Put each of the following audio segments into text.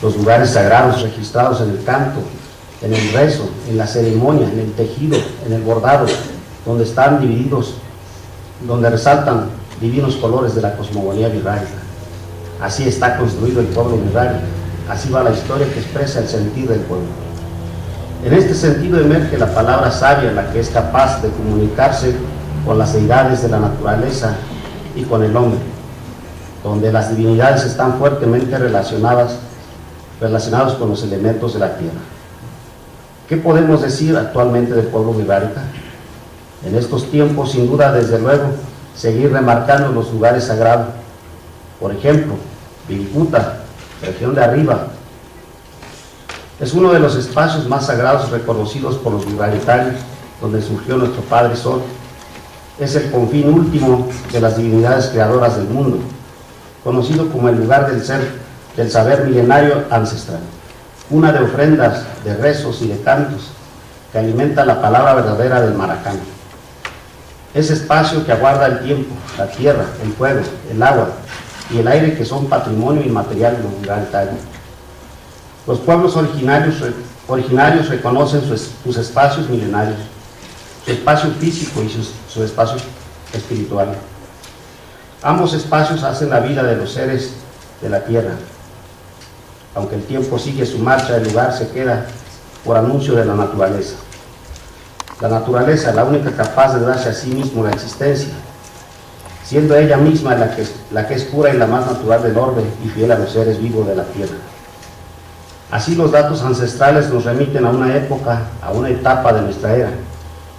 los lugares sagrados registrados en el canto, en el rezo, en la ceremonia, en el tejido, en el bordado, donde están divididos, donde resaltan divinos colores de la cosmogonía virrárica. Así está construido el pueblo virrárico, así va la historia que expresa el sentir del pueblo. En este sentido emerge la palabra sabia, la que es capaz de comunicarse con las deidades de la naturaleza y con el hombre, donde las divinidades están fuertemente relacionados con los elementos de la tierra. ¿Qué podemos decir actualmente del pueblo virrárica? En estos tiempos, sin duda, desde luego, seguir remarcando los lugares sagrados. Por ejemplo, Viricuta, región de arriba, es uno de los espacios más sagrados reconocidos por los virraritarios, donde surgió nuestro Padre Sol. Es el confín último de las divinidades creadoras del mundo, conocido como el lugar del saber milenario ancestral, una de ofrendas, de rezos y de cantos que alimenta la palabra verdadera del Maracán. Ese espacio que aguarda el tiempo, la tierra, el fuego, el agua y el aire, que son patrimonio inmaterial de los virraritarios. Los pueblos originarios reconocen sus espacios milenarios, su espacio físico y su espacio espiritual. Ambos espacios hacen la vida de los seres de la tierra. Aunque el tiempo sigue su marcha, el lugar se queda por anuncio de la naturaleza. La naturaleza, la única capaz de darse a sí mismo la existencia, siendo ella misma la que es pura y la más natural del orbe y fiel a los seres vivos de la tierra. Así los datos ancestrales nos remiten a una época, a una etapa de nuestra era,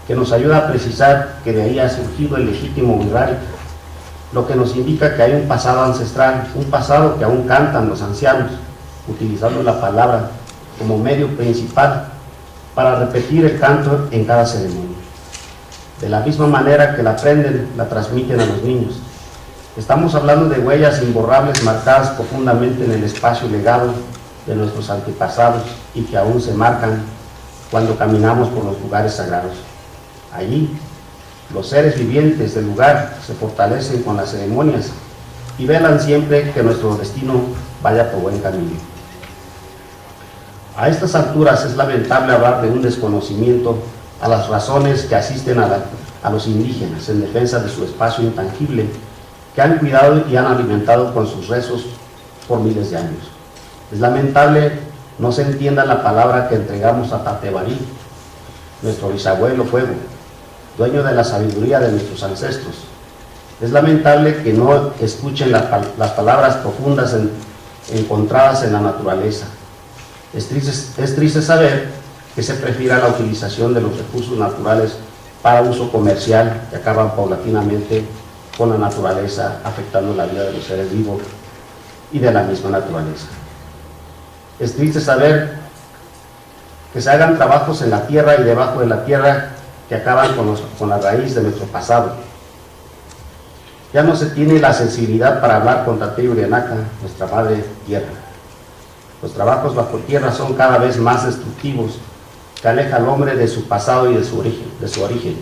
que nos ayuda a precisar que de ahí ha surgido el legítimo virrárico, lo que nos indica que hay un pasado ancestral, un pasado que aún cantan los ancianos, utilizando la palabra como medio principal para repetir el canto en cada ceremonia. De la misma manera que la aprenden, la transmiten a los niños. Estamos hablando de huellas imborrables marcadas profundamente en el espacio legado de nuestros antepasados y que aún se marcan cuando caminamos por los lugares sagrados. Allí, los seres vivientes del lugar se fortalecen con las ceremonias y velan siempre que nuestro destino vaya por buen camino. A estas alturas es lamentable hablar de un desconocimiento a las razones que asisten a los indígenas en defensa de su espacio intangible, que han cuidado y han alimentado con sus rezos por miles de años. Es lamentable no se entienda la palabra que entregamos a Tatebarí, nuestro bisabuelo fuego, dueño de la sabiduría de nuestros ancestros. Es lamentable que no escuchen las palabras profundas encontradas en la naturaleza. Es triste saber que se prefiera la utilización de los recursos naturales para uso comercial, que acaban paulatinamente con la naturaleza, afectando la vida de los seres vivos y de la misma naturaleza. Es triste saber que se hagan trabajos en la tierra y debajo de la tierra que acaban con la raíz de nuestro pasado. Ya no se tiene la sensibilidad para hablar con Tatey Urianaca, nuestra madre tierra. Los trabajos bajo tierra son cada vez más destructivos, que aleja al hombre de su pasado y de su origen.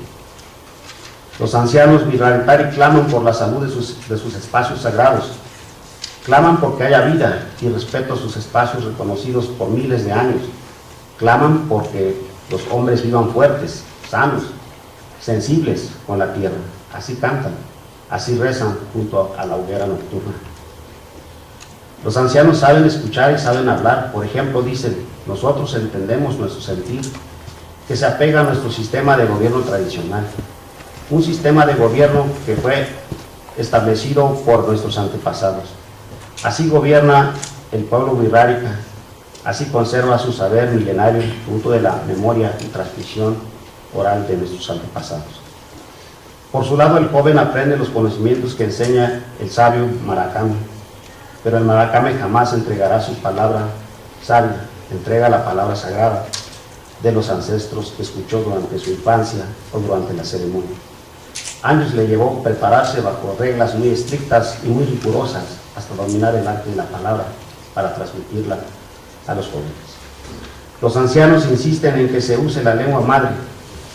Los ancianos virraritari claman por la salud de sus espacios sagrados, claman porque haya vida y respeto a sus espacios reconocidos por miles de años, claman porque los hombres vivan fuertes, sanos, sensibles con la tierra. Así cantan, así rezan junto a la hoguera nocturna. Los ancianos saben escuchar y saben hablar. Por ejemplo, dicen: nosotros entendemos nuestro sentir, que se apega a nuestro sistema de gobierno tradicional, un sistema de gobierno que fue establecido por nuestros antepasados. Así gobierna el pueblo virrárica, así conserva su saber milenario, fruto de la memoria y transmisión oral de nuestros antepasados. Por su lado, el joven aprende los conocimientos que enseña el sabio Maracame, pero el Maracame jamás entregará su palabra sabia, entrega la palabra sagrada de los ancestros que escuchó durante su infancia o durante la ceremonia. Años le llevó prepararse bajo reglas muy estrictas y muy rigurosas hasta dominar el arte de la palabra para transmitirla a los jóvenes. Los ancianos insisten en que se use la lengua madre,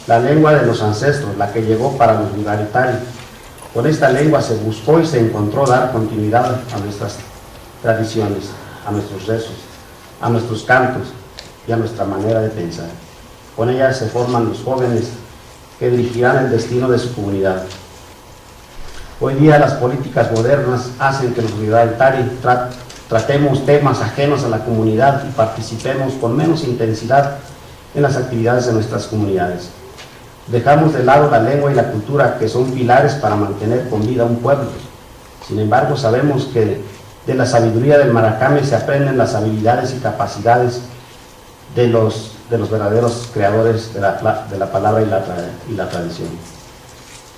la lengua de los ancestros, la que llegó para los virraritari. Con esta lengua se buscó y se encontró dar continuidad a nuestras tradiciones, a nuestros rezos, a nuestros cantos y a nuestra manera de pensar. Con ella se forman los jóvenes que dirigirán el destino de su comunidad. Hoy día las políticas modernas hacen que los ruralitari tratemos temas ajenos a la comunidad y participemos con menos intensidad en las actividades de nuestras comunidades. Dejamos de lado la lengua y la cultura, que son pilares para mantener con vida un pueblo. Sin embargo, sabemos que de la sabiduría del Maracame se aprenden las habilidades y capacidades de los verdaderos creadores de la palabra y la tradición.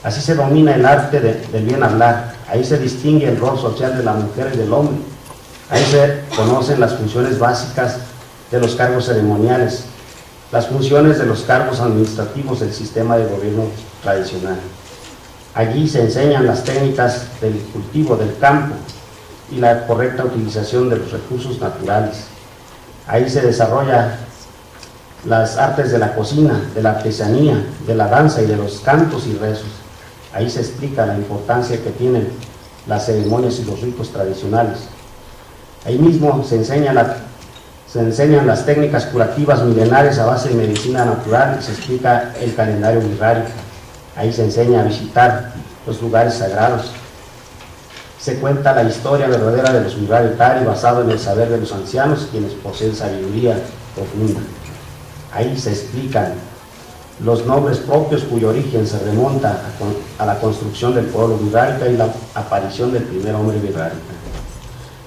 Así se domina el arte del bien hablar, ahí se distingue el rol social de la mujer y del hombre, ahí se conocen las funciones básicas de los cargos ceremoniales, las funciones de los cargos administrativos del sistema de gobierno tradicional. Allí se enseñan las técnicas del cultivo del campo y la correcta utilización de los recursos naturales. Ahí se desarrolla las artes de la cocina, de la artesanía, de la danza y de los cantos y rezos. Ahí se explica la importancia que tienen las ceremonias y los ritos tradicionales. Ahí mismo se enseñan las técnicas curativas milenarias a base de medicina natural y se explica el calendario wixárika. Ahí se enseña a visitar los lugares sagrados. Se cuenta la historia verdadera de los wixárika basado en el saber de los ancianos, quienes poseen sabiduría profunda. Ahí se explican los nombres propios cuyo origen se remonta a la construcción del pueblo wixárika y la aparición del primer hombre wixárika.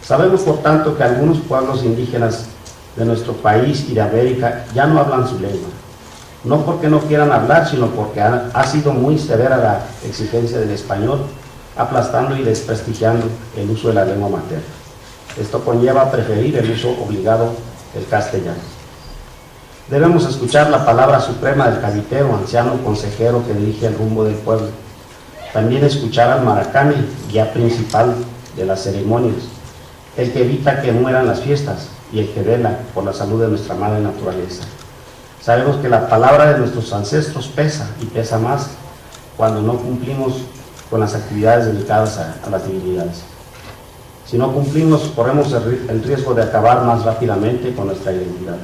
Sabemos, por tanto, que algunos pueblos indígenas de nuestro país y de América ya no hablan su lengua, no porque no quieran hablar, sino porque ha sido muy severa la exigencia del español, aplastando y desprestigiando el uso de la lengua materna. Esto conlleva a preferir el uso obligado del castellano. Debemos escuchar la palabra suprema del cabitero, anciano consejero que dirige el rumbo del pueblo. También escuchar al Maracame, guía principal de las ceremonias, el que evita que mueran las fiestas y el que vela por la salud de nuestra madre naturaleza. Sabemos que la palabra de nuestros ancestros pesa y pesa más cuando no cumplimos con las actividades dedicadas a las divinidades. Si no cumplimos, corremos el riesgo de acabar más rápidamente con nuestra identidad.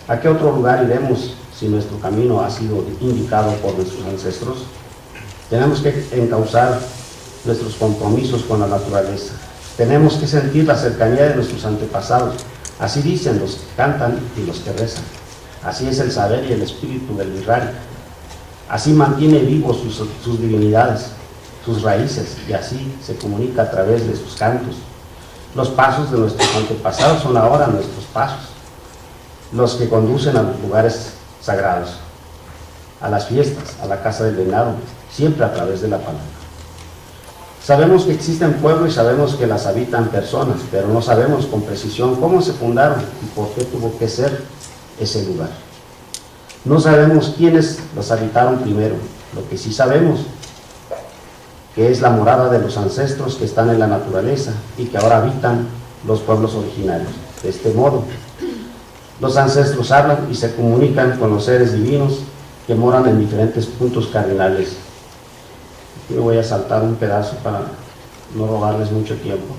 ¿A qué otro lugar iremos si nuestro camino ha sido indicado por nuestros ancestros? Tenemos que encauzar nuestros compromisos con la naturaleza. Tenemos que sentir la cercanía de nuestros antepasados. Así dicen los que cantan y los que rezan. Así es el saber y el espíritu del wixárika. Así mantiene vivos sus divinidades, sus raíces, y así se comunica a través de sus cantos. Los pasos de nuestros antepasados son ahora nuestros pasos, los que conducen a los lugares sagrados, a las fiestas, a la casa del venado, siempre a través de la palabra. Sabemos que existen pueblos y sabemos que las habitan personas, pero no sabemos con precisión cómo se fundaron y por qué tuvo que ser ese lugar. No sabemos quiénes los habitaron primero. Lo que sí sabemos que es la morada de los ancestros que están en la naturaleza y que ahora habitan los pueblos originarios. De este modo, los ancestros hablan y se comunican con los seres divinos que moran en diferentes puntos cardinales. Aquí me voy a saltar un pedazo para no robarles mucho tiempo.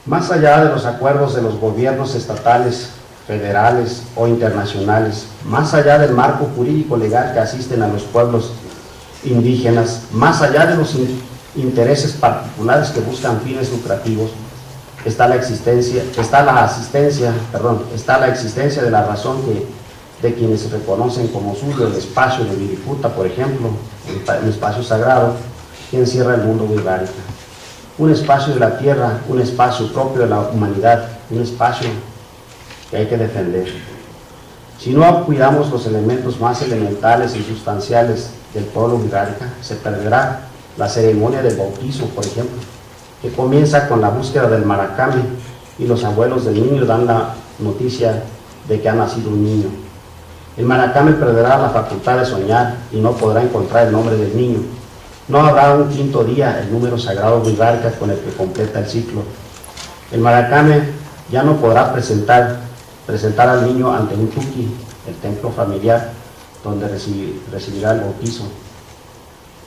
Más allá de los acuerdos de los gobiernos estatales, federales o internacionales, más allá del marco jurídico legal que asisten a los pueblos indígenas, más allá de los intereses particulares que buscan fines lucrativos, está la existencia de la razón de quienes reconocen como suyo el espacio de Viriputa, por ejemplo, un espacio sagrado que encierra el mundo wixárika. Un espacio de la tierra, un espacio propio de la humanidad, un espacio que hay que defender. Si no cuidamos los elementos más elementales y sustanciales del pueblo wixárika, se perderá la ceremonia del bautizo, por ejemplo, que comienza con la búsqueda del Maracame y los abuelos del niño dan la noticia de que ha nacido un niño. El Maracame perderá la facultad de soñar y no podrá encontrar el nombre del niño. No habrá un quinto día, el número sagrado wixárika con el que completa el ciclo. El Maracame ya no podrá presentar al niño ante un tuqui, el templo familiar, donde recibirá el bautizo.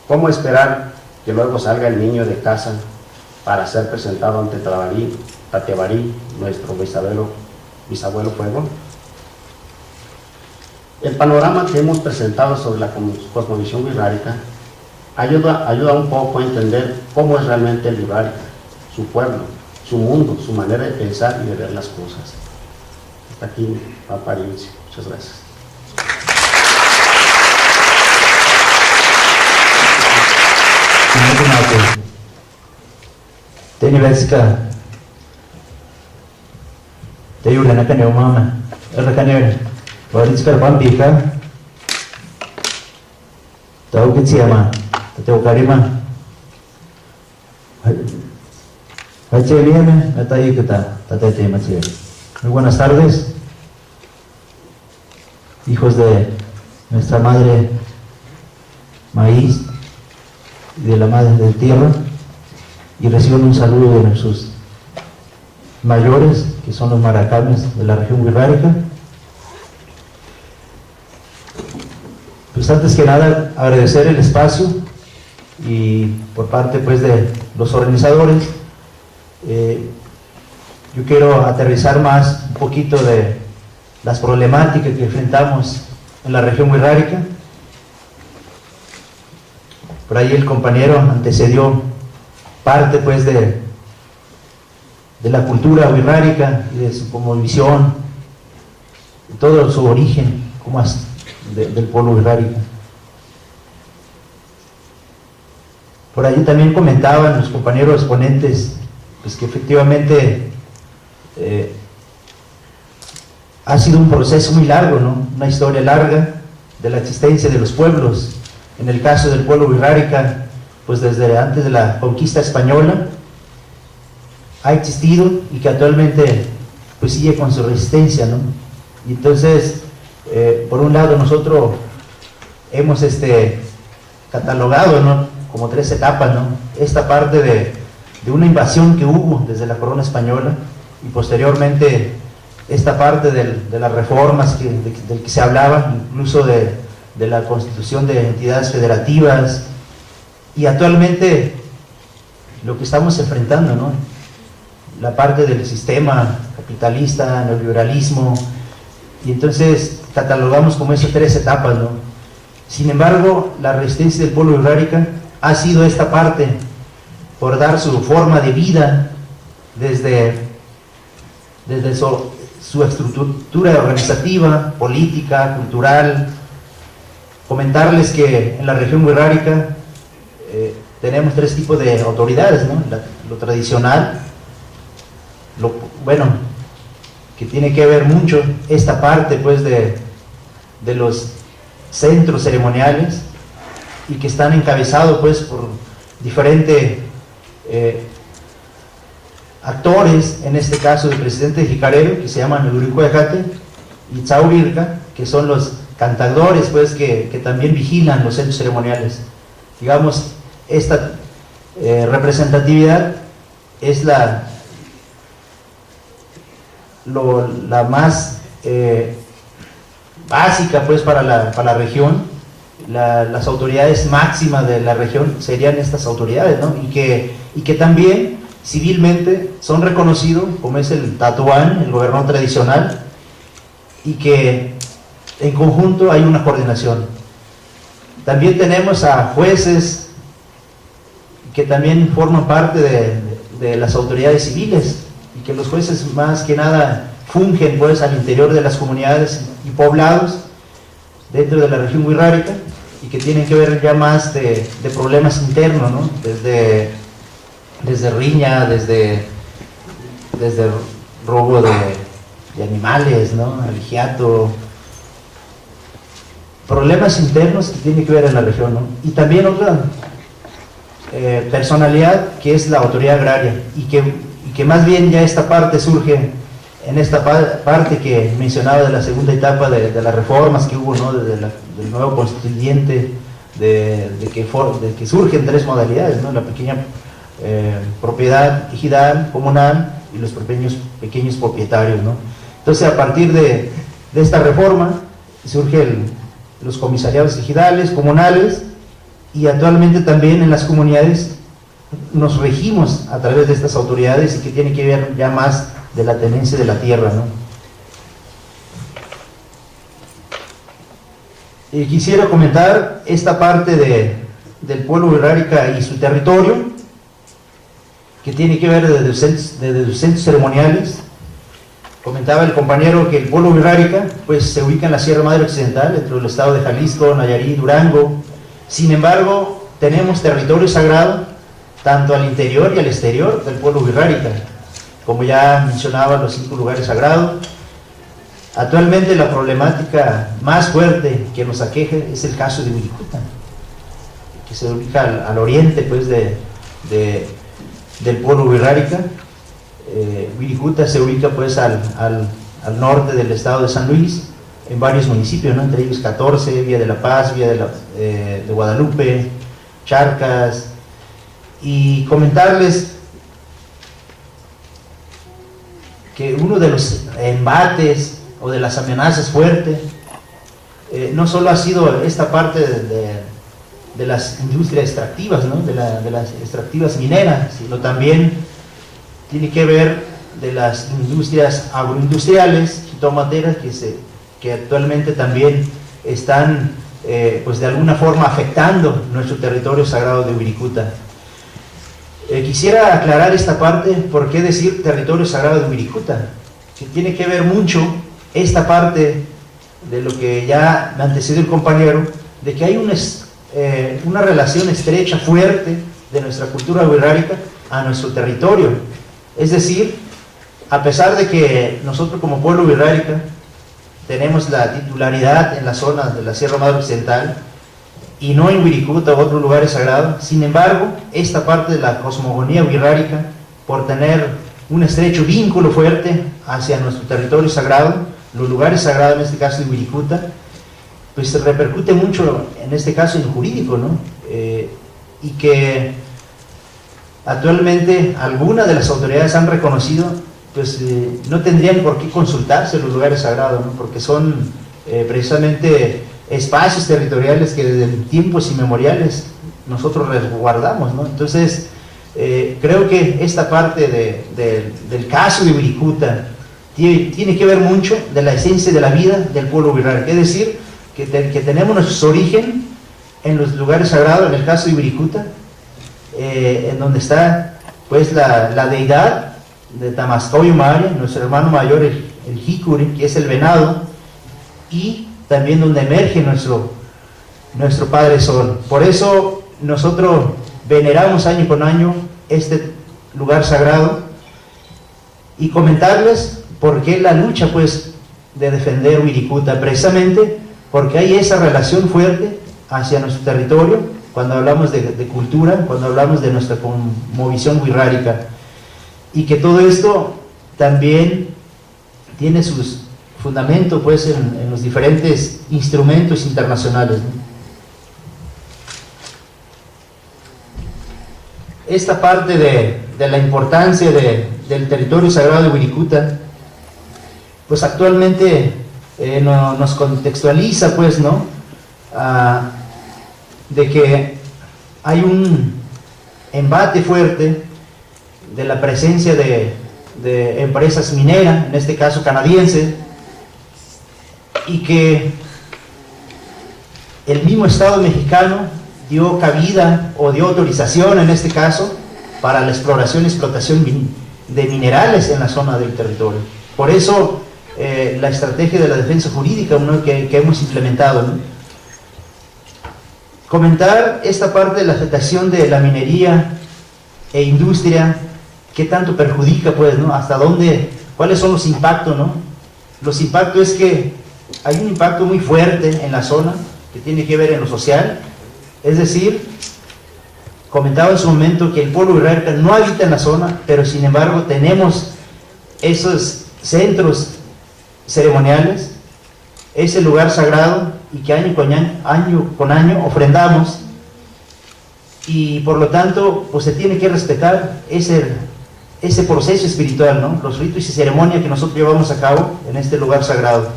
¿Cómo esperar que luego salga el niño de casa para ser presentado ante Tatebarí, nuestro bisabuelo Fuego. El panorama que hemos presentado sobre la cosmovisión wixárika ayuda un poco a entender cómo es realmente el wixárika, su pueblo, su mundo, su manera de pensar y de ver las cosas. Hasta aquí, Papa Inicio. Muchas gracias. Teni Vesika Teyu Renaka Neumama Rakanere Varitskar Pampika Tau Kitsiama Tateu Karima Hachelieme Atayikata Tatete Machiel. Muy buenas tardes, hijos de nuestra madre maíz y de la madre de tierra, y reciban un saludo de nuestros mayores, que son los maracames de la región wixárika. Pues antes que nada agradecer el espacio, y por parte pues de los organizadores, yo quiero aterrizar más un poquito de las problemáticas que enfrentamos en la región wixárika. Por ahí el compañero antecedió parte pues de la cultura wixárika y de su cosmovisión, de todo su origen, como es del pueblo wixárika. Por ahí también comentaban los compañeros exponentes pues que efectivamente ha sido un proceso muy largo, ¿no? Una historia larga de la existencia de los pueblos. En el caso del pueblo wixárika, pues desde antes de la conquista española ha existido, y que actualmente pues sigue con su resistencia, ¿no? Y entonces, por un lado nosotros hemos catalogado, ¿no?, como 3 etapas, ¿no? Esta parte de una invasión que hubo desde la corona española, y posteriormente esta parte de las reformas del que se hablaba, incluso de la constitución de entidades federativas, y actualmente lo que estamos enfrentando, ¿no?, la parte del sistema capitalista, neoliberalismo, y entonces catalogamos como esas 3 etapas, ¿no? Sin embargo, la resistencia del pueblo wixárika ha sido esta parte, por dar su forma de vida desde su estructura organizativa, política, cultural. Comentarles que en la región wixárika tenemos 3 tipos de autoridades, ¿no? Lo tradicional, que tiene que ver mucho esta parte pues de los centros ceremoniales, y que están encabezados pues por diferentes actores, en este caso el presidente de Jicarero, que se llaman Eurikuejate, y Tzaurirka, que son los cantadores pues que también vigilan los centros ceremoniales. Digamos, esta representatividad es la más básica pues para la región. Las autoridades máximas de la región serían estas autoridades, ¿no? Y que también civilmente son reconocidos, como es el Tatuán, el gobernador tradicional, y que en conjunto hay una coordinación. También tenemos a jueces que también forman parte de las autoridades civiles, y que los jueces más que nada fungen pues al interior de las comunidades y poblados dentro de la región wixárika, y que tienen que ver ya más de problemas internos, ¿no? Desde riña, desde robo de animales, ¿no?, abigeato, problemas internos que tienen que ver en la región, ¿no? Y también otra personalidad, que es la autoridad agraria, y que más bien ya esta parte surge en esta parte que mencionaba de la segunda etapa de las reformas que hubo, ¿no?, del nuevo constituyente, de que surgen 3 modalidades, ¿no?, la pequeña propiedad ejidal, comunal, y los pequeños propietarios, ¿no? Entonces, a partir de esta reforma surgen los comisariados ejidales, comunales, y actualmente también en las comunidades nos regimos a través de estas autoridades y que tiene que ver ya más de la tenencia de la tierra, ¿no? Quisiera comentar esta parte del pueblo wixárika y su territorio, que tiene que ver de centros ceremoniales. Comentaba el compañero que el pueblo wixárika pues se ubica en la Sierra Madre Occidental, dentro del estado de Jalisco, Nayarit, Durango. Sin embargo, tenemos territorio sagrado tanto al interior y al exterior del pueblo wixárika, como ya mencionaba, los 5 lugares sagrados. Actualmente la problemática más fuerte que nos aqueja es el caso de Wirikuta, que se ubica al oriente pues del pueblo wixárika. Wirikuta se ubica pues al norte del estado de San Luis, en varios municipios, ¿no? Entre ellos 14, Villa de la Paz, Villa de Guadalupe, Charcas. Y comentarles que uno de los embates o de las amenazas fuertes no solo ha sido esta parte de las industrias extractivas, ¿no? de las extractivas mineras, sino también tiene que ver de las industrias agroindustriales y tomateras que actualmente también están pues de alguna forma afectando nuestro territorio sagrado de Wirikuta. Quisiera aclarar esta parte, ¿por qué decir territorio sagrado de Wirikuta? Que tiene que ver mucho esta parte de lo que ya me antecedió el compañero, de que hay una relación estrecha, fuerte, de nuestra cultura wixárika a nuestro territorio. Es decir, a pesar de que nosotros como pueblo wixárika tenemos la titularidad en la zona de la Sierra Madre Occidental y no en Wirikuta u otros lugares sagrados, sin embargo, esta parte de la cosmogonía wixárika, por tener un estrecho vínculo fuerte hacia nuestro territorio sagrado, los lugares sagrados, en este caso de Wirikuta, pues se repercute mucho, en este caso en lo jurídico, ¿no? Y que actualmente algunas de las autoridades han reconocido, pues no tendrían por qué consultarse los lugares sagrados, ¿no? Porque son precisamente espacios territoriales que desde tiempos inmemoriales nosotros resguardamos, ¿no? Entonces, creo que esta parte del caso de Wirikuta tiene que ver mucho de la esencia de la vida del pueblo wixárika, es decir, que tenemos nuestro origen en los lugares sagrados, en el caso de Wirikuta, en donde está pues la deidad de Tamascoyumare, nuestro hermano mayor, el Jicuri, que es el venado, y también donde emerge nuestro Padre Sol. Por eso nosotros veneramos año con año este lugar sagrado, y comentarles por qué la lucha pues de defender Wirikuta, precisamente porque hay esa relación fuerte hacia nuestro territorio, cuando hablamos de cultura, cuando hablamos de nuestra cosmovisión wixárika, y que todo esto también tiene sus fundamentos pues en los diferentes instrumentos internacionales, ¿no? Esta parte de la importancia del territorio sagrado de Wirikuta, pues actualmente nos contextualiza pues, ¿no? De que hay un embate fuerte de la presencia de empresas mineras, en este caso canadienses, y que el mismo Estado mexicano dio cabida o dio autorización, en este caso, para la exploración y explotación de minerales en la zona del territorio. Por eso la estrategia de la defensa jurídica, ¿no? que hemos implementado, ¿no? Comentar esta parte de la afectación de la minería e industria, qué tanto perjudica, pues, ¿no? Hasta dónde, cuáles son los impactos, ¿no? Los impactos es que hay un impacto muy fuerte en la zona, que tiene que ver en lo social, es decir, comentaba en su momento que el pueblo wixárika no habita en la zona, pero sin embargo tenemos esos centros ceremoniales, ese lugar sagrado, y que año con año ofrendamos, y por lo tanto pues se tiene que respetar ese proceso espiritual, ¿no? Los ritos y ceremonias que nosotros llevamos a cabo en este lugar sagrado.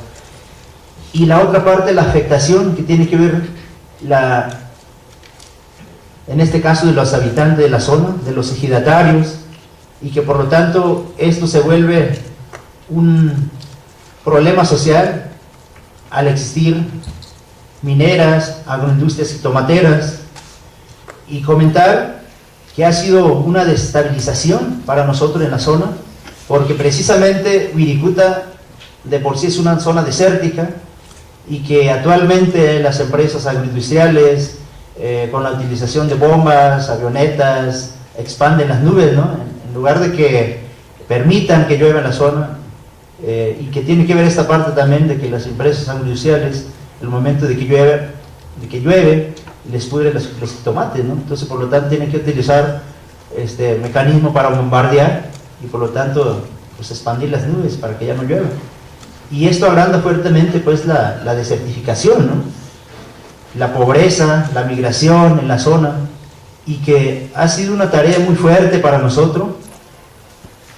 Y la otra parte, la afectación que tiene que ver en este caso de los habitantes de la zona, de los ejidatarios, y que por lo tanto esto se vuelve un problema social al existir mineras, agroindustrias y tomateras, y comentar que ha sido una desestabilización para nosotros en la zona, porque precisamente Wirikuta de por sí es una zona desértica y que actualmente las empresas agroindustriales con la utilización de bombas, avionetas, expanden las nubes, ¿no? En lugar de que permitan que llueva en la zona, y que tiene que ver esta parte también de que las empresas agroindustriales, el momento de que llueve les pudre los tomates, ¿no? Entonces por lo tanto tienen que utilizar este mecanismo para bombardear y por lo tanto pues expandir las nubes para que ya no llueva. Y esto agranda fuertemente pues la desertificación, ¿no? La pobreza, la migración en la zona, y que ha sido una tarea muy fuerte para nosotros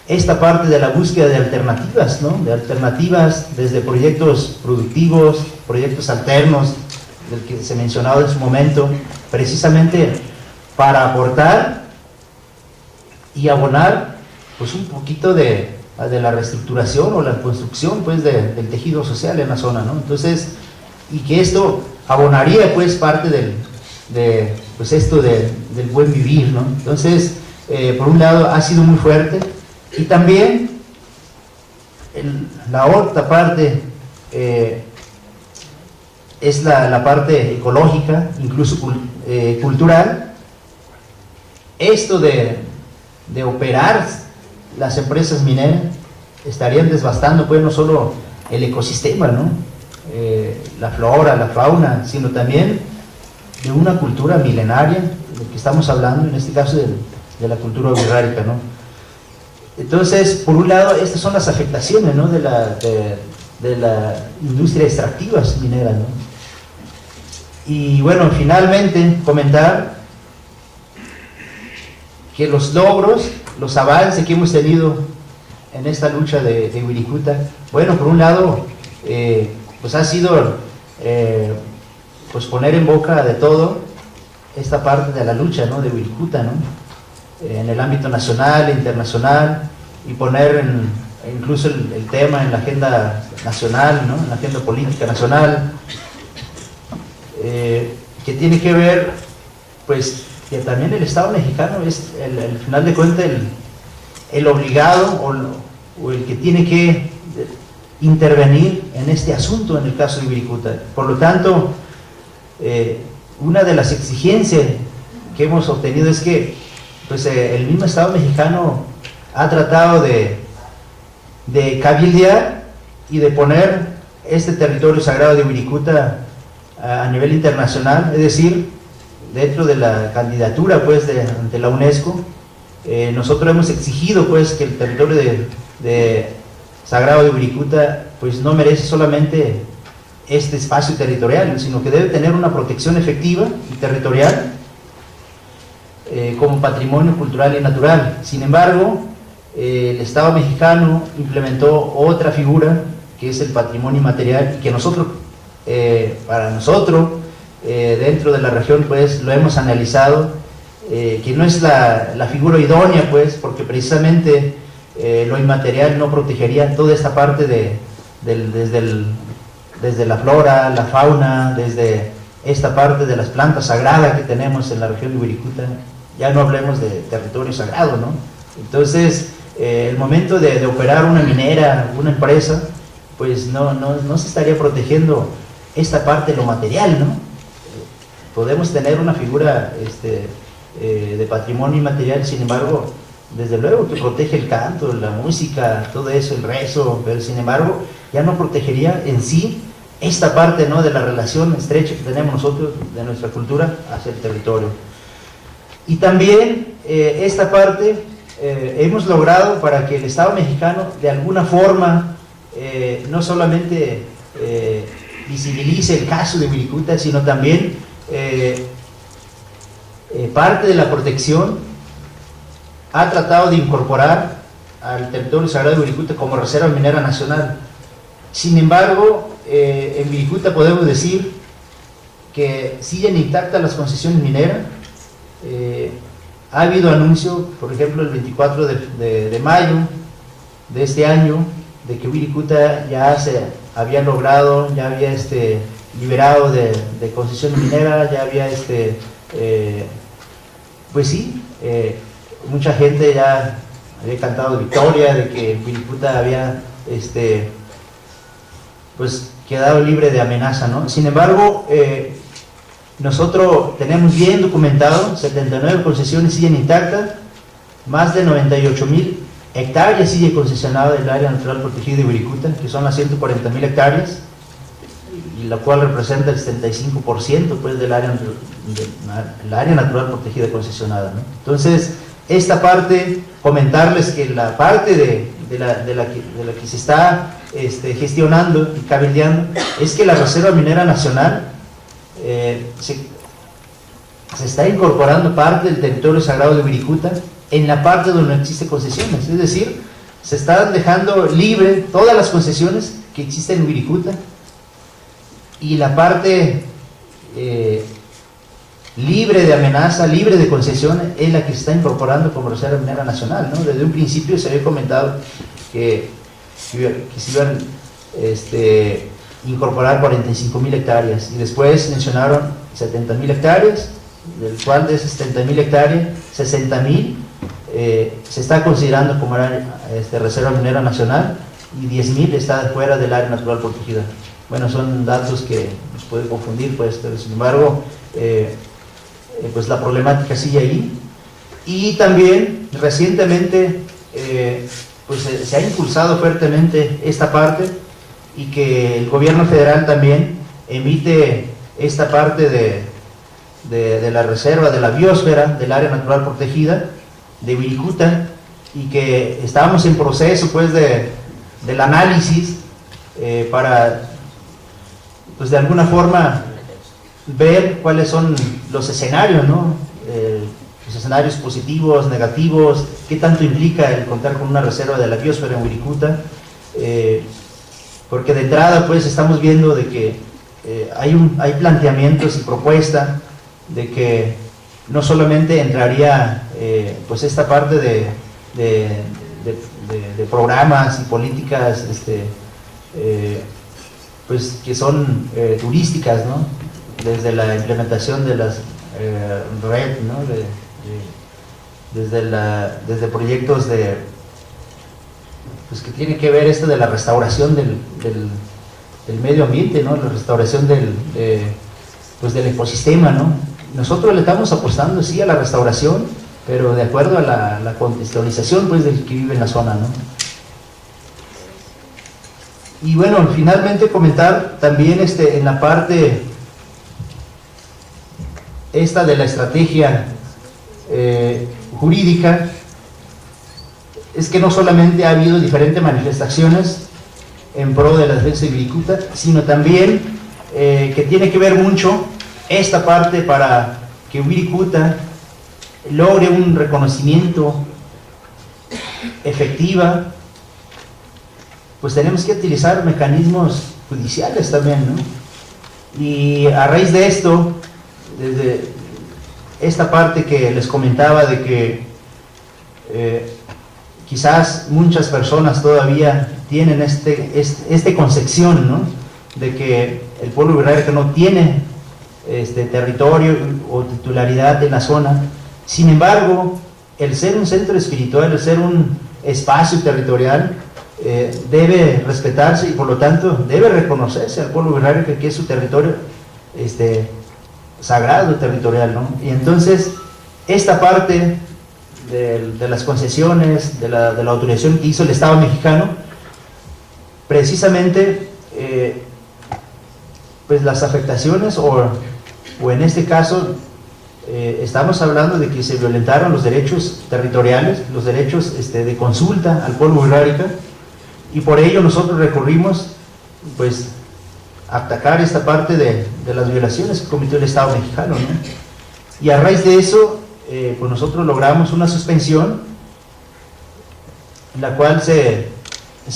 esta parte de la búsqueda de alternativas, ¿no? De alternativas desde proyectos productivos, proyectos alternos, del que se mencionaba en su momento, precisamente para aportar y abonar pues un poquito de la reestructuración o la construcción pues del tejido social en la zona, ¿no? Entonces, y que esto abonaría pues parte del buen vivir, ¿no? Entonces, por un lado ha sido muy fuerte, y también la otra parte es la parte ecológica, incluso cultural. Esto de operar las empresas mineras estarían devastando pues no solo el ecosistema, ¿no? La flora, la fauna, sino también de una cultura milenaria, de que estamos hablando, en este caso de la cultura wixárika, ¿no? Entonces, por un lado, estas son las afectaciones, ¿no? de la industria extractiva minera, ¿no? Y bueno, finalmente comentar que los logros, los avances que hemos tenido en esta lucha de Wirikuta, bueno, por un lado, pues ha sido pues poner en boca de todo esta parte de la lucha, ¿no? de Wirikuta, ¿no? En el ámbito nacional e internacional, y poner incluso el tema en la agenda nacional, ¿no? En la agenda política nacional, que tiene que ver, pues, que también el Estado mexicano es, al final de cuentas, el obligado o el que tiene que intervenir en este asunto en el caso de Wirikuta. Por lo tanto, una de las exigencias que hemos obtenido es que pues, el mismo Estado mexicano ha tratado de cabildear y de poner este territorio sagrado de Wirikuta a nivel internacional, es decir, dentro de la candidatura pues, ante la UNESCO. Nosotros hemos exigido pues, que el territorio sagrado de Wirikuta pues, no merece solamente este espacio territorial, sino que debe tener una protección efectiva y territorial como patrimonio cultural y natural. Sin embargo, el Estado mexicano implementó otra figura que es el patrimonio inmaterial, y que nosotros, para nosotros, dentro de la región, pues lo hemos analizado, que no es la figura idónea, pues, porque precisamente lo inmaterial no protegería toda esta parte desde la flora, la fauna, desde esta parte de las plantas sagradas que tenemos en la región de Wirikuta. Ya no hablemos de territorio sagrado, ¿no? Entonces, el momento de operar una minera, una empresa, pues no se estaría protegiendo esta parte de lo material, ¿no? Podemos tener una figura de patrimonio inmaterial, sin embargo, desde luego que protege el canto, la música, todo eso, el rezo, pero sin embargo, ya no protegería en sí esta parte, ¿no? de la relación estrecha que tenemos nosotros de nuestra cultura hacia el territorio. Y también esta parte hemos logrado para que el Estado mexicano de alguna forma no solamente visibilice el caso de Wirikuta, sino también parte de la protección ha tratado de incorporar al territorio sagrado de Wirikuta como reserva minera nacional. Sin embargo, en Wirikuta podemos decir que siguen intactas las concesiones mineras, ha habido anuncio, por ejemplo, el 24 de mayo de este año, de que Wirikuta ya se había logrado, ya había liberado de concesión minera, ya había pues sí, mucha gente ya había cantado victoria de que Wirikuta había pues quedado libre de amenaza, ¿no? Sin embargo, nosotros tenemos bien documentado, 79 concesiones siguen intactas, más de 98,000 hectáreas sigue concesionada del área natural protegida de Wirikuta, que son las 140,000 hectáreas, y la cual representa el 75% pues, del área natural protegida concesionada, ¿no? Entonces, esta parte, comentarles que la parte de la que se está gestionando y cabildeando es que la Reserva Minera Nacional se está incorporando parte del territorio sagrado de Wirikuta en la parte donde no existe concesiones, es decir, se están dejando libre todas las concesiones que existen en Wirikuta, y la parte libre de amenaza, libre de concesiones, es la que se está incorporando como Reserva Minera Nacional, ¿no? Desde un principio se había comentado que se iban incorporar 45,000 hectáreas, y después mencionaron 70,000 hectáreas, del cual de esas 70,000 hectáreas, 60,000 se está considerando como Reserva Minera Nacional, y 10,000 está fuera del área natural protegida. Bueno, son datos que nos pueden confundir, pues, pero sin embargo, pues la problemática sigue ahí. Y también, recientemente, pues se ha impulsado fuertemente esta parte, y que el gobierno federal también emite esta parte de la reserva, de la biosfera, del área natural protegida de Wirikuta, y que estamos en proceso pues del análisis para pues de alguna forma ver cuáles son los escenarios, ¿no? Los escenarios positivos, negativos, qué tanto implica el contar con una reserva de la biosfera en Wirikuta, porque de entrada pues estamos viendo de que hay planteamientos y propuestas de que no solamente entraría pues esta parte de programas y políticas pues que son turísticas, ¿no? Desde la implementación de las red, ¿no? Desde proyectos pues que tiene que ver de la restauración del medio ambiente, ¿no? La restauración pues del ecosistema, ¿no? Nosotros le estamos apostando sí a la restauración, pero de acuerdo a la contextualización pues del que vive en la zona, ¿no? Y bueno, finalmente comentar también en la parte de la estrategia jurídica, es que no solamente ha habido diferentes manifestaciones en pro de la defensa de Wirikuta, sino también que tiene que ver mucho esta parte para que Wirikuta logre un reconocimiento efectiva, pues tenemos que utilizar mecanismos judiciales también, ¿no? Y a raíz de esto, desde esta parte que les comentaba de que quizás muchas personas todavía tienen esta concepción, ¿no? De que el pueblo wirrárica no tiene territorio o titularidad en la zona. Sin embargo, el ser un centro espiritual, el ser un espacio territorial, debe respetarse, y por lo tanto debe reconocerse al pueblo wirrárica que es su territorio sagrado territorial, ¿no? Y entonces esta parte de las concesiones, de la autorización que hizo el Estado mexicano, precisamente pues las afectaciones o en este caso estamos hablando de que se violentaron los derechos territoriales, los derechos de consulta al pueblo wirrárica, y por ello nosotros recurrimos pues a atacar esta parte de las violaciones que cometió el Estado mexicano, ¿no? Y a raíz de eso pues nosotros logramos una suspensión, la cual se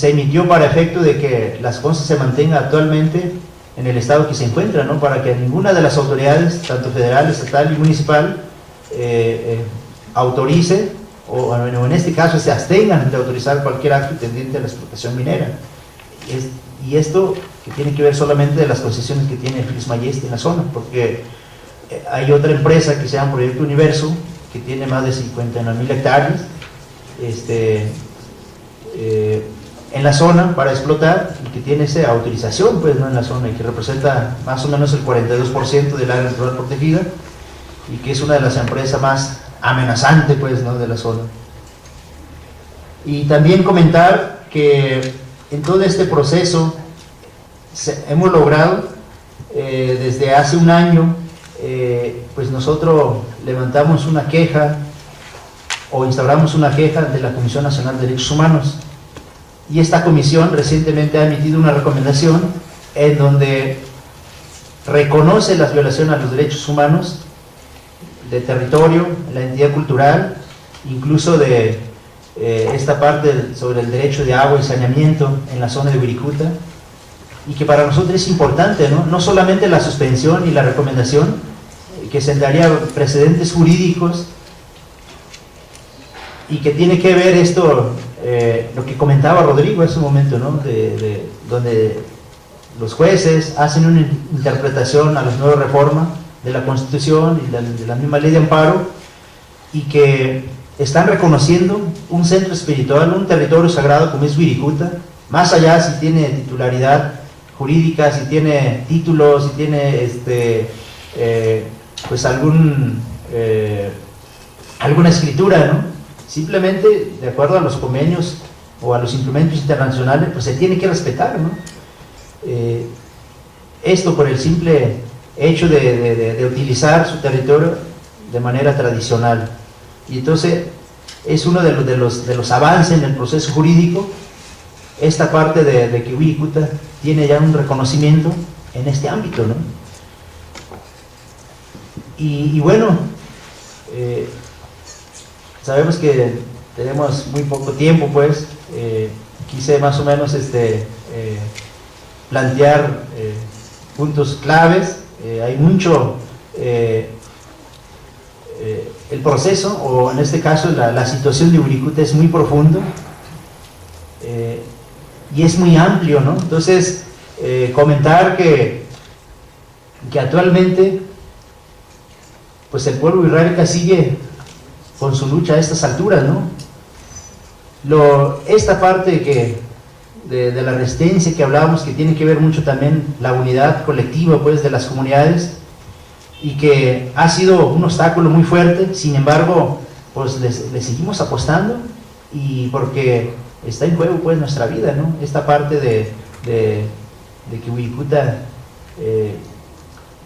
emitió para efecto de que las cosas se mantengan actualmente en el estado que se encuentra, ¿no? Para que ninguna de las autoridades, tanto federal, estatal y municipal, autorice, o en este caso se abstengan de autorizar cualquier acto tendiente a la explotación minera. Y esto que tiene que ver solamente de las concesiones que tiene Fils Mayeste en la zona, porque hay otra empresa que se llama Proyecto Universo, que tiene más de 59,000 hectáreas en la zona para explotar, y que tiene esa autorización pues, ¿no? en la zona, y que representa más o menos el 42% del área natural protegida, y que es una de las empresas más amenazantes pues, ¿no? de la zona. Y también comentar que en todo este proceso hemos logrado desde hace un año, pues nosotros levantamos una queja o instauramos una queja de la Comisión Nacional de Derechos Humanos, y esta comisión recientemente ha emitido una recomendación en donde reconoce las violaciones a los derechos humanos de territorio, la entidad cultural, incluso de esta parte sobre el derecho de agua y saneamiento en la zona de Wirikuta, y que para nosotros es importante, no solamente la suspensión y la recomendación, que sentaría precedentes jurídicos, y que tiene que ver esto, lo que comentaba Rodrigo en ese momento, ¿no? Donde los jueces hacen una interpretación a las nuevas reformas de la Constitución y de la misma ley de amparo, y que están reconociendo un centro espiritual, un territorio sagrado como es Wirikuta, más allá si tiene titularidad jurídica, si tiene títulos, si tiene pues alguna escritura, ¿no? Simplemente de acuerdo a los convenios o a los instrumentos internacionales, pues se tiene que respetar, ¿no? Esto por el simple hecho de utilizar su territorio de manera tradicional. Y entonces es uno de los avances en el proceso jurídico, esta parte de que Wirikuta tiene ya un reconocimiento en este ámbito, ¿no? Y bueno, sabemos que tenemos muy poco tiempo, pues quise más o menos plantear puntos claves. Hay mucho, el proceso, o en este caso la situación de Wirikuta es muy profundo y es muy amplio, ¿no? Entonces, comentar que actualmente pues el pueblo wixárika sigue con su lucha a estas alturas, ¿no? Esta parte de la resistencia que hablábamos, que tiene que ver mucho también la unidad colectiva pues de las comunidades, y que ha sido un obstáculo muy fuerte, sin embargo pues le seguimos apostando, y porque está en juego pues nuestra vida, ¿no? Esta parte de que Wirikuta,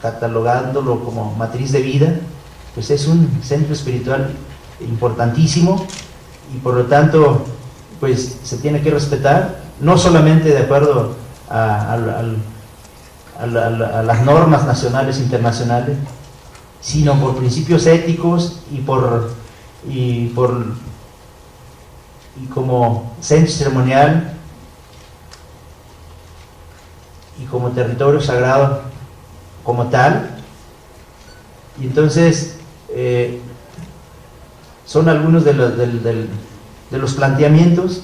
catalogándolo como matriz de vida, pues es un centro espiritual importantísimo, y por lo tanto pues se tiene que respetar, no solamente de acuerdo a las normas nacionales e internacionales, sino por principios éticos y como centro ceremonial y como territorio sagrado como tal. Y entonces son algunos de los planteamientos,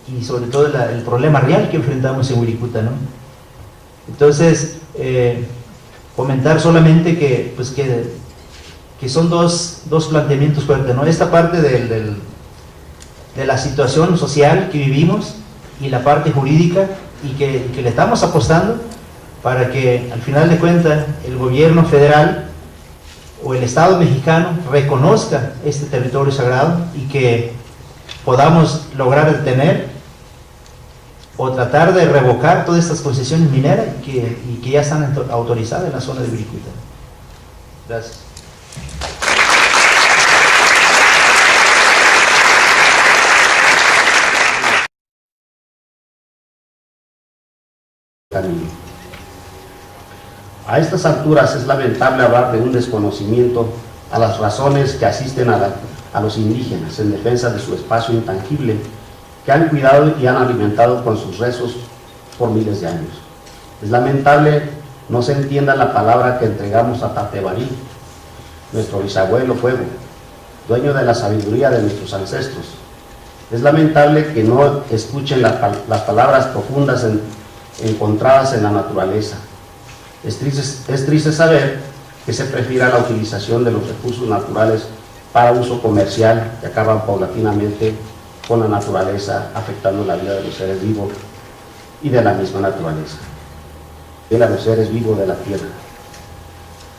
y sobre todo el problema real que enfrentamos en Wirikuta, ¿no? Entonces, comentar solamente que son dos planteamientos fuertes, ¿no? Esta parte de la situación social que vivimos, y la parte jurídica, y que le estamos apostando para que al final de cuentas el gobierno federal o el Estado mexicano reconozca este territorio sagrado, y que podamos lograr detener o tratar de revocar todas estas concesiones mineras y que ya están autorizadas en la zona de Wirikuta. Gracias. A estas alturas es lamentable hablar de un desconocimiento a las razones que asisten a los indígenas en defensa de su espacio intangible, que han cuidado y han alimentado con sus rezos por miles de años. Es lamentable no se entienda la palabra que entregamos a Tatebarí, nuestro bisabuelo fuego, dueño de la sabiduría de nuestros ancestros. Es lamentable que no escuchen las palabras profundas encontradas en la naturaleza. Es triste saber que se prefiera la utilización de los recursos naturales para uso comercial, que acaban paulatinamente con la naturaleza, afectando la vida de los seres vivos y de la misma naturaleza, de los seres vivos de la tierra.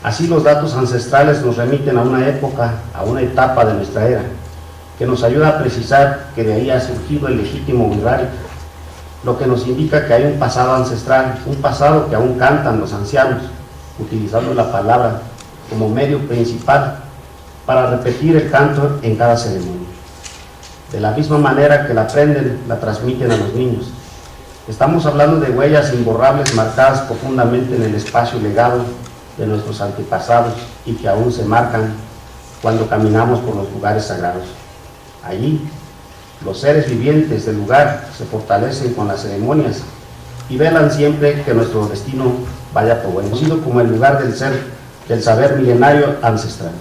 Así, los datos ancestrales nos remiten a una época, a una etapa de nuestra era, que nos ayuda a precisar que de ahí ha surgido el legítimo Wixárika, lo que nos indica que hay un pasado ancestral, un pasado que aún cantan los ancianos, utilizando la palabra como medio principal para repetir el canto en cada ceremonia. De la misma manera que la aprenden, la transmiten a los niños. Estamos hablando de huellas imborrables marcadas profundamente en el espacio legado de nuestros antepasados y que aún se marcan cuando caminamos por los lugares sagrados. Allí, los seres vivientes del lugar se fortalecen con las ceremonias y velan siempre que nuestro destino vaya por buen, conocido como el lugar del saber milenario ancestral,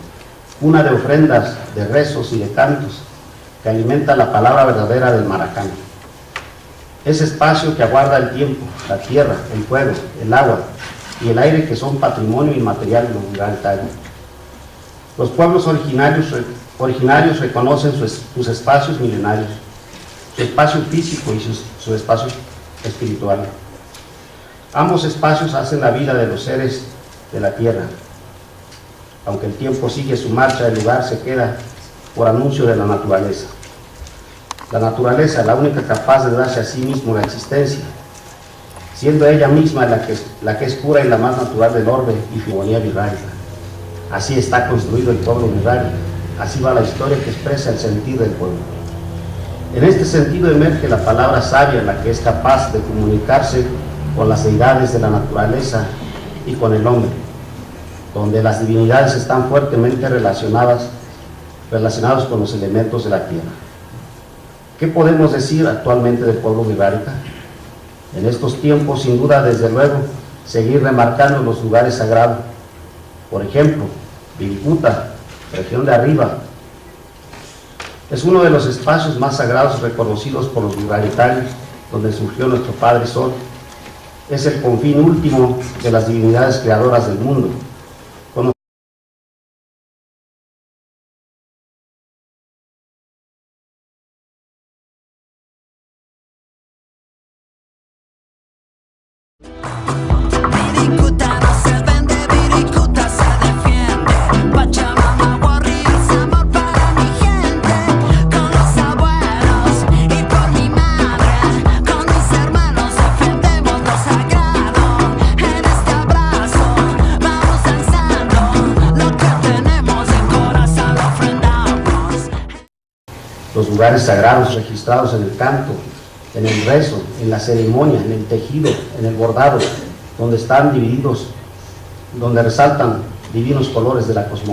una de ofrendas, de rezos y de cantos que alimenta la palabra verdadera del Maracán. Ese espacio que aguarda el tiempo, la tierra, el fuego, el agua y el aire, que son patrimonio inmaterial de los Wixárika. Los pueblos originarios reconocen sus espacios milenarios, su espacio físico y su espacio espiritual. Ambos espacios hacen la vida de los seres de la tierra. Aunque el tiempo sigue su marcha, el lugar se queda por anuncio de la naturaleza. La naturaleza, la única capaz de darse a sí mismo la existencia, siendo ella misma la que es pura y la más natural del orbe y fimonía wixárika. Así está construido el pueblo wixárika, así va la historia que expresa el sentir del pueblo. En este sentido emerge la palabra sabia, la que es capaz de comunicarse con las deidades de la naturaleza y con el hombre, donde las divinidades están fuertemente relacionados con los elementos de la tierra. ¿Qué podemos decir actualmente del pueblo wixárika? En estos tiempos, sin duda, desde luego, seguir remarcando los lugares sagrados. Por ejemplo, Viricuta, región de arriba, es uno de los espacios más sagrados reconocidos por los wixáritas, donde surgió nuestro Padre Sol. Es el confín último de las divinidades creadoras del mundo. Los lugares sagrados registrados en el canto, en el rezo, en la ceremonia, en el tejido, en el bordado, donde están divididos, donde resaltan divinos colores de la cosmología.